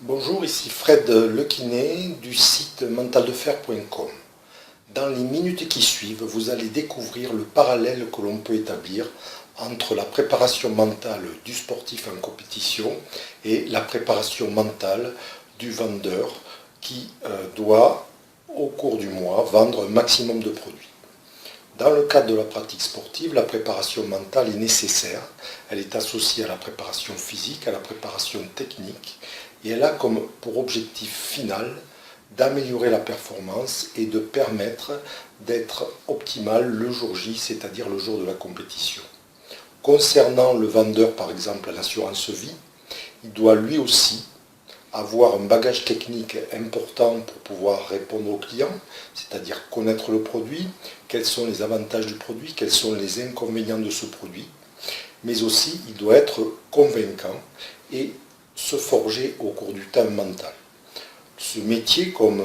Bonjour, ici Fred Lequinet du site mentaldefer.com. Dans les minutes qui suivent, vous allez découvrir le parallèle que l'on peut établir entre la préparation mentale du sportif en compétition et la préparation mentale du vendeur qui doit, au cours du mois, vendre un maximum de produits. Dans le cadre de la pratique sportive, la préparation mentale est nécessaire. Elle est associée à la préparation physique, à la préparation technique, et elle a comme pour objectif final d'améliorer la performance et de permettre d'être optimal le jour J, c'est-à-dire le jour de la compétition. Concernant le vendeur, par exemple, à l'assurance vie, il doit lui aussi avoir un bagage technique important pour pouvoir répondre aux clients, c'est-à-dire connaître le produit, quels sont les avantages du produit, quels sont les inconvénients de ce produit, mais aussi il doit être convaincant et se forger au cours du temps mental. Ce métier, comme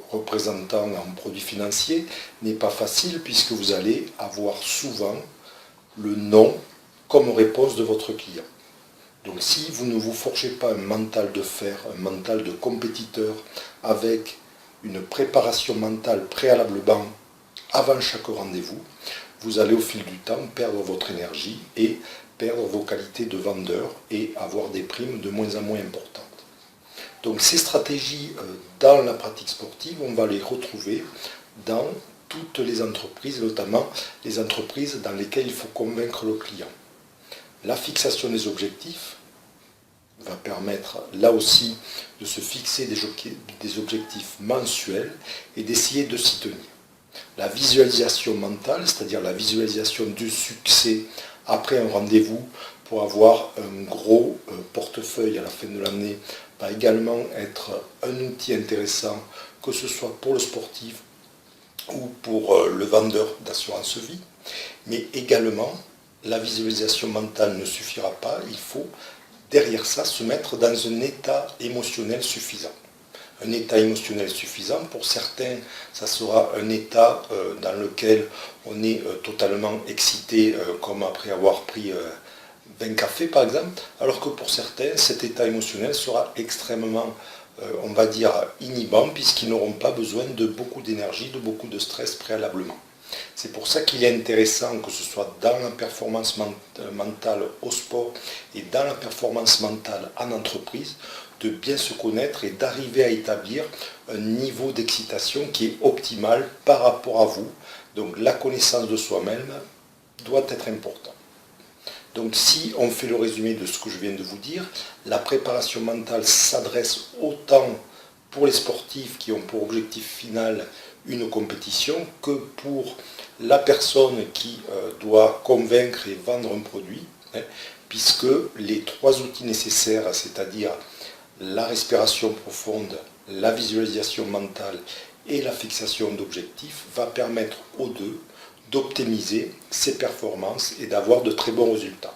représentant en produits financiers, n'est pas facile puisque vous allez avoir souvent le non comme réponse de votre client. Donc si vous ne vous forgez pas un mental de fer, un mental de compétiteur avec une préparation mentale préalablement avant chaque rendez-vous, vous allez au fil du temps perdre votre énergie et perdre vos qualités de vendeur et avoir des primes de moins en moins importantes. Donc ces stratégies dans la pratique sportive, on va les retrouver dans toutes les entreprises, notamment les entreprises dans lesquelles il faut convaincre le client. La fixation des objectifs va permettre là aussi de se fixer des objectifs mensuels et d'essayer de s'y tenir. La visualisation mentale, c'est-à-dire la visualisation du succès après un rendez-vous pour avoir un gros portefeuille à la fin de l'année, va également être un outil intéressant, que ce soit pour le sportif ou pour le vendeur d'assurance vie, mais également la visualisation mentale ne suffira pas, il faut derrière ça se mettre dans un état émotionnel suffisant. Un état émotionnel suffisant, pour certains, ça sera un état dans lequel on est totalement excité, comme après avoir pris 20 cafés par exemple, alors que pour certains, cet état émotionnel sera extrêmement, on va dire, inhibant, puisqu'ils n'auront pas besoin de beaucoup d'énergie, de beaucoup de stress préalablement. C'est pour ça qu'il est intéressant que ce soit dans la performance mentale au sport et dans la performance mentale en entreprise, de bien se connaître et d'arriver à établir un niveau d'excitation qui est optimal par rapport à vous. Donc la connaissance de soi-même doit être importante. Donc si on fait le résumé de ce que je viens de vous dire, la préparation mentale s'adresse autant pour les sportifs qui ont pour objectif final une compétition que pour la personne qui doit convaincre et vendre un produit, puisque les trois outils nécessaires, c'est-à-dire la respiration profonde, la visualisation mentale et la fixation d'objectifs, va permettre aux deux d'optimiser ses performances et d'avoir de très bons résultats.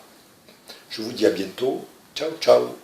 Je vous dis à bientôt. Ciao, ciao.